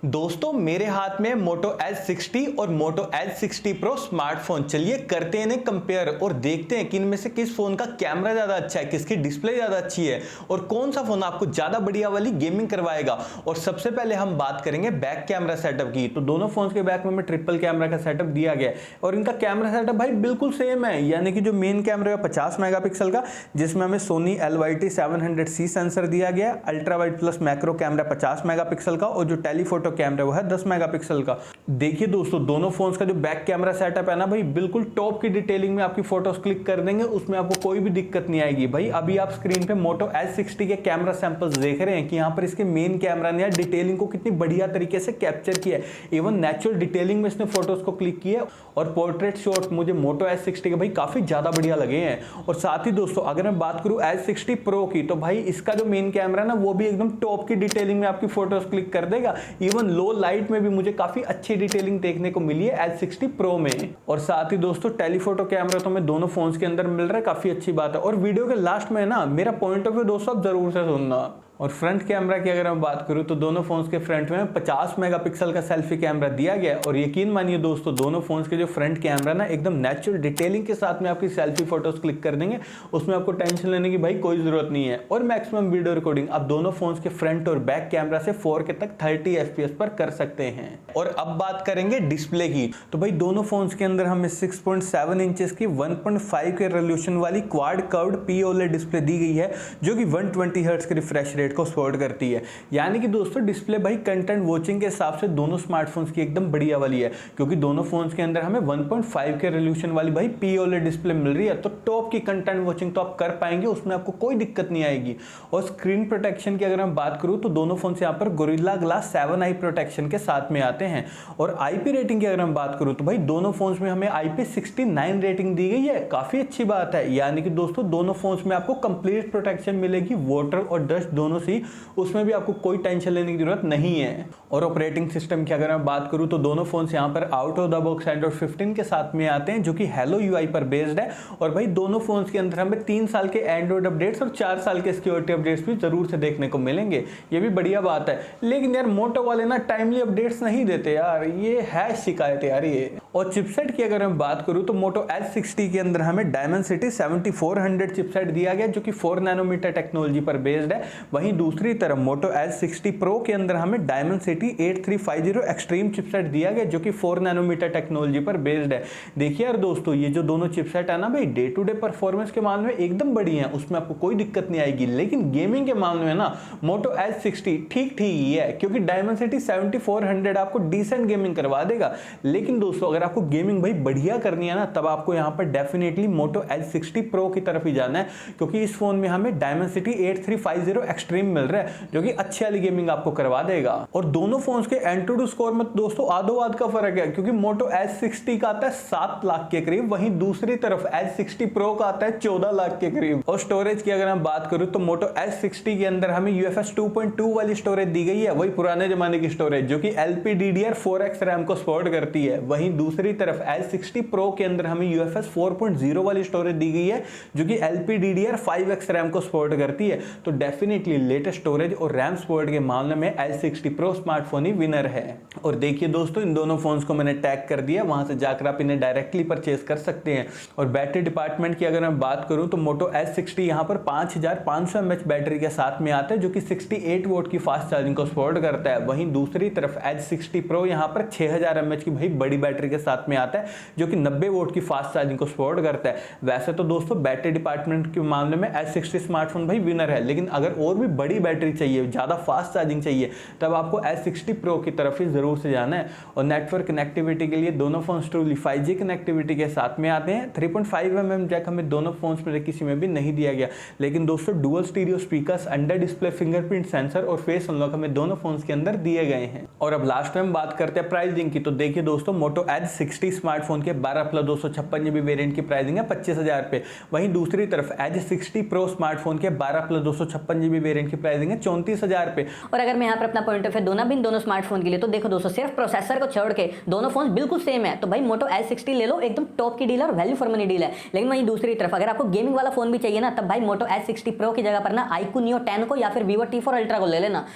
दोस्तों मेरे हाथ में Moto H60 और Moto H60 Pro स्मार्टफोन। चलिए करते हैं इन्हें कंपेयर और देखते हैं कि इनमें से किस फोन का कैमरा ज्यादा अच्छा है, किसकी डिस्प्ले ज्यादा अच्छी है और कौन सा फोन आपको ज्यादा बढ़िया वाली गेमिंग करवाएगा। और सबसे पहले हम बात करेंगे बैक कैमरा सेटअप की। तो दोनों फोन के बैक में हमें ट्रिपल कैमरा का सेटअप दिया गया है और इनका कैमरा सेटअप भाई बिल्कुल सेम है। यानी कि जो मेन कैमरा है 50 मेगापिक्सल का, जिसमें हमें सोनी LYT 700C सेंसर दिया गया, ultra wide plus macro camera 50 megapixel का और जो टेलीफोटो कैमरा वो है 10 मेगापिक्सल का। देखिए दोस्तों दोनों फोन्स का जो बैक कैमरा सेटअप है ना भाई, बिल्कुल टॉप की डिटेलिंग में आपकी फोटोज क्लिक कर देंगे, उसमें आपको कोई भी दिक्कत नहीं आएगी। भाई अभी आप स्क्रीन पे Moto H60 के कैमरा सैंपल्स देख रहे हैं कि यहाँ पर इसके मेन कैमरा ने डिटेलिंग को कितनी बढ़िया तरीके से कैप्चर किया है। इवन नेचुरल डिटेलिंग में इसने फोटोज को क्लिक किया और पोर्ट्रेट शॉट मुझे Moto H60 के भाई काफी ज्यादा बढ़िया लगे हैं। और साथ ही दोस्तों अगर मैं बात करूं H60 Pro की, तो भाई इसका जो मेन कैमरा ना वो भी एकदम टॉप की डिटेलिंग में आपकी फोटोज क्लिक कर देगा। इवन लो लाइट में भी मुझे काफी अच्छी डिटेलिंग देखने को मिली है H60 Pro में। और साथ ही दोस्तों टेलीफोटो कैमरा तो हमें दोनों फोन्स के अंदर मिल रहा है, काफी अच्छी बात है। और वीडियो के लास्ट में ना मेरा पॉइंट ऑफ व्यू दोस्तों आप जरूर से सुनना। और फ्रंट कैमरा की अगर मैं बात करूं तो दोनों फोन्स के फ्रंट में 50 मेगापिक्सल का सेल्फी कैमरा दिया गया है। और यकीन मानिए दोस्तों दोनों फोन्स के जो फ्रंट कैमरा ना एकदम नेचुरल डिटेलिंग के साथ में आपकी सेल्फी फोटोज क्लिक कर देंगे, उसमें आपको टेंशन लेने की भाई कोई जरूरत नहीं है। और मैक्सिमम वीडियो रिकॉर्डिंग आप दोनों फोन्स के फ्रंट और बैक कैमरा से 4K तक 30 FPS पर कर सकते हैं। और अब बात करेंगे डिस्प्ले की, तो भाई दोनों फोन्स के अंदर हमें 6.7 इंचेस की 1.5 के रेजोल्यूशन वाली क्वाड कर्व्ड POLED डिस्प्ले दी गई है, जो कि 120 हर्ट्ज के रिफ्रेश रेट को सपोर्ट करती है। यानी कि दोस्तों डिस्प्ले भाई कंटेंट वॉचिंग के हिसाब से दोनों स्मार्टफोन्स की एकदम बढ़िया वाली है, क्योंकि दोनों फोन्स के अंदर हमें 1.5 के रेजोल्यूशन वाली भाई POLED डिस्प्ले मिल रही है। तो टॉप की कंटेंट वॉचिंग तो आप कर पाएंगे, उसमें आपको कोई दिक्कत नहीं आएगी। और स्क्रीन प्रोटेक्शन की अगर मैं बात करूं तो दोनों फोन यहाँ पर गोरिल्ला ग्लास 7 आई प्रोटेक्शन के साथ में आते हैं। और IP रेटिंग की अगर मैं बात करूं तो भाई दोनों फोन्स में हमें IP69 रेटिंग दी गई है, काफी अच्छी बात है। यानी कि दोस्तों दोनों फोन्स में आपको कंप्लीट प्रोटेक्शन मिलेगी, वाटर और डस्ट दोनों से, उसमें भी आपको कोई टेंशन लेने की जरूरत नहीं है। और ऑपरेटिंग सिस्टम की अगर मैं बात करूं तो दोनों फोन्स यहां पर out of the box Android 15 के साथ में आते हैं, जो कि हेलो UI पर बेस्ड है। और भाई दोनों फोन्स के अंदर हमें 3 साल के एंड्रॉइड अपडेट्स और 4 साल के सिक्योरिटी अपडेट्स भी जरूर से देखने को मिलेंगे, ये भी बढ़िया बात है। लेकिन यार मोटो वाले ना टाइमली अपडेट्स नहीं देते यार, ये है शिकायत यार ये। और चिपसेट की अगर मैं बात करूं तो Moto H60 के अंदर हमें Dimensity 7400 चिपसेट दिया गया, जो कि 4 नैनोमीटर टेक्नोलॉजी पर बेस्ड है। वहीं दूसरी तरफ Moto H60 Pro के अंदर हमें Dimensity 8350 एक्सट्रीम चिपसेट दिया गया, जो कि 4 नैनोमीटर टेक्नोलॉजी पर बेस्ड है। देखिए यार दोस्तों ये जो दोनों चिपसेट है ना भाई, डे टू डे परफॉर्मेंस के मामले में एकदम बढ़िया है, उसमें आपको कोई दिक्कत नहीं आएगी। लेकिन गेमिंग के मामले में ना Moto H60 ठीक ही है, क्योंकि Dimensity 7400 आपको डिसेंट गेमिंग करवा देगा। लेकिन दोस्तों अगर आपको गेमिंग भाई बढ़िया करनी है ना, तब आपको यहाँ पर डेफिनेटली Moto H60 Pro की तरफ ही जाना है, क्योंकि इस फोन में हमें Dimensity 8350 एक्सट्रीम मिल रहा है, जो कि अच्छी वाली गेमिंग आपको करवा देगा। और दोनों फोन्स के एंट्री स्कोर में दोस्तों आधो-आध का फर्क है, क्योंकि Moto H60 का आता है 7 लाख के करीब, वहीं दूसरी तरफ H60 Pro का आता है 14 लाख के करीब। और स्टोरेज की अगर मैं बात करूं तो Moto H60 के अंदर हमें UFS 2.2 वाली स्टोरेज दी गई है, वही पुराने जमाने की स्टोरेज, जो कि LPDDR4X रैम को सपोर्ट करती है। वहीं दूसरी तरफ H60 Pro के अंदर हमें UFS 4.0 वाली स्टोरेज दी गई है, जो कि LPDDR5X रैम को सपोर्ट करती है। तो डेफिनेटली लेटेस्ट स्टोरेज और रैम सपोर्ट के मामले में H60 Pro स्मार्टफोन ही विनर है। और देखिए दोस्तों इन दोनों फोन्स को मैंने टैग कर दिया, वहां से जाकर आप इन्हें डायरेक्टली परचेज कर सकते हैं। और बैटरी डिपार्टमेंट की अगर मैं बात करूं तो Moto H60 यहां पर 5500 mAh बैटरी के साथ में आता है, जो कि 68 वोट की फास्ट चार्जिंग को सपोर्ट करता है। वहीं दूसरी तरफ H60 Pro यहां पर 6000 mAh की भाई बड़ी बैटरी के साथ में आता है, जो कि 90 वोट की फास्ट चार्जिंग को सपोर्ट करता है। वैसे तो दोस्तों बैटरी डिपार्टमेंट के मामले में H60 स्मार्टफोन भाई विनर है, लेकिन अगर और भी बड़ी बैटरी चाहिए, ज्यादा फास्ट चार्जिंग चाहिए, तब आपको H60 Pro की तरफ ही जरूर से जाना है। और नेटवर्क कनेक्टिविटी के लिए दोनों फोन्स ट्रूली 5G कनेक्टिविटी के साथ में आते हैं। 3.5mm जैक हमें दोनों फोन्स में किसी में भी नहीं दिया गया, लेकिन दोस्तों dual stereo speakers, under display fingerprint sensor और फेस अनलॉक हमें दोनों फोन्स के अंदर दिए गए हैं। और अब लास्ट में हम बात करते हैं प्राइसिंग की। तो देखिए दोस्तों Moto H60 स्मार्टफोन के 12+256GB वेरिएंट की प्राइसिंग है 25,000 रुपए। वहीं दूसरी तरफ H60 Pro स्मार्टफोन के 12+256GB वेरिएंट की प्राइसिंग है 34,000 रुपए। और अगर मैं यहाँ पर अपना पॉइंट ऑफ व्यू दूं बिन दोनों स्मार्टफोन के लिए, तो देखो दोस्तों सिर्फ प्रोसेसर को छोड़ के दोनों फोन बिल्कुल सेम है। तो भाई Moto H60 ले लो, एकदम टॉप की डील और वैल्यू फॉर मनी डील है। लेकिन वहीं दूसरी तरफ अगर आपको गेमिंग वाला फोन भी चाहिए ना, तब भाई Moto H60 Pro की जगह पर ना iQOO Neo 10 को या फिर Vivo T4 Ultra को ले लेना।